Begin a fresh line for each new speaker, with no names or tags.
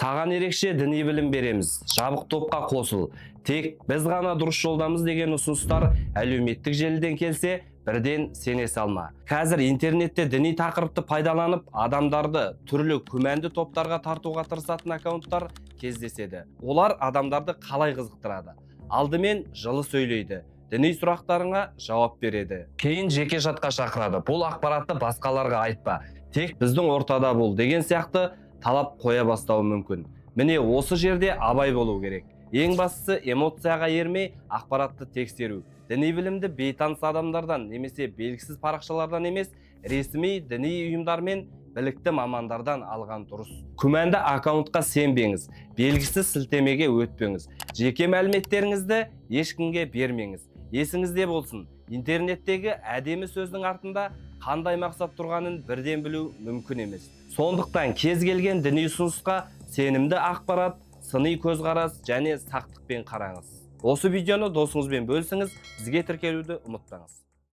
Саған ерекше діни білім береміз. Жабық топқа қосыл. Тек біз ғана дұрыс жолдамыз деген ұсыныстар әлеуметтік желіден келсе, бірден сене салма. Қазір интернетте діни тақырыпты пайдаланып, адамдарды түрлі күмәнді топтарға тартуға тырысатын аккаунттар кездеседі. Олар адамдарды қалай қызықтырады? Алдымен жылы сөйлейді. Діни сұрақтарыңа жауап береді. Кейін жеке жатқа шақырады. Бұл ақпаратты басқаларға айтпа. Тек біздің ортада бол деген сияқты талап қоя бастауы мүмкін. Міне осы жерде абай болу керек. Ең бастысы эмоцияға ермей ақпаратты тексеру. Діни білімді бейтаныс адамдардан немесе белгісіз парақшалардан емес, ресми діни ұйымдар мен білікті мамандардан алған дұрыс. Күмәнді аккаунтқа сенбеңіз, белгісіз сілтемеге өтпеңіз. Жеке мәліметтеріңізді ешкімге бермеңіз. Есіңізде болсын, интернеттегі әдемі сөздің артында қандай мақсат тұрғанын бірден білу мүмкін емес. Сондықтан кез келген діни ұсынысқа сенімді ақпарат, сыни көзқарас және сақтықпен қараңыз. Осы видеоны досыңызбен бөлісіңіз, бізге тіркелуді ұмытпаңыз.